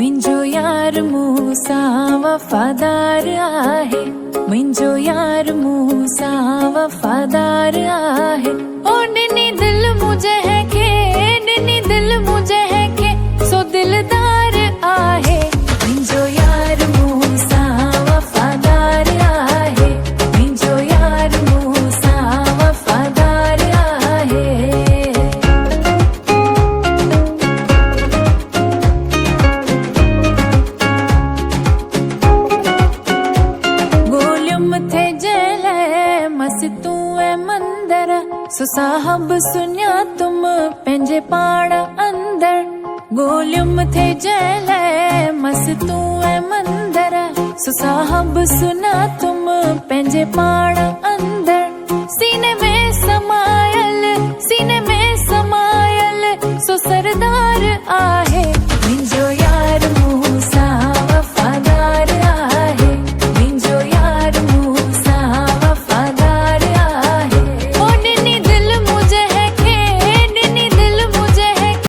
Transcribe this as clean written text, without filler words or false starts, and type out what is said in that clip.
मुंहिंजो यार मूंसां वफ़ादार आहे, मुंहिंजो यार मूंसां वफ़ादार आहे। ओ ॾिनी दिल मुंहिंजे ॾिनी दिल मुंहिंजे सो दिलदार आहे। मुंहिंजो यार मूंसां वफ़ादार आहे, मुंहिंजो यार मूंसां वफ़ादार आहे। तू ए मंदर सो साहब सुनिया तुम पंहिंजे पाण अंदर। गोलियुम थे जेल मस तू ए मंदर सो साहब सुना तुम पंहिंजे पाण अंदर। सीने में समायल सो सरदार आ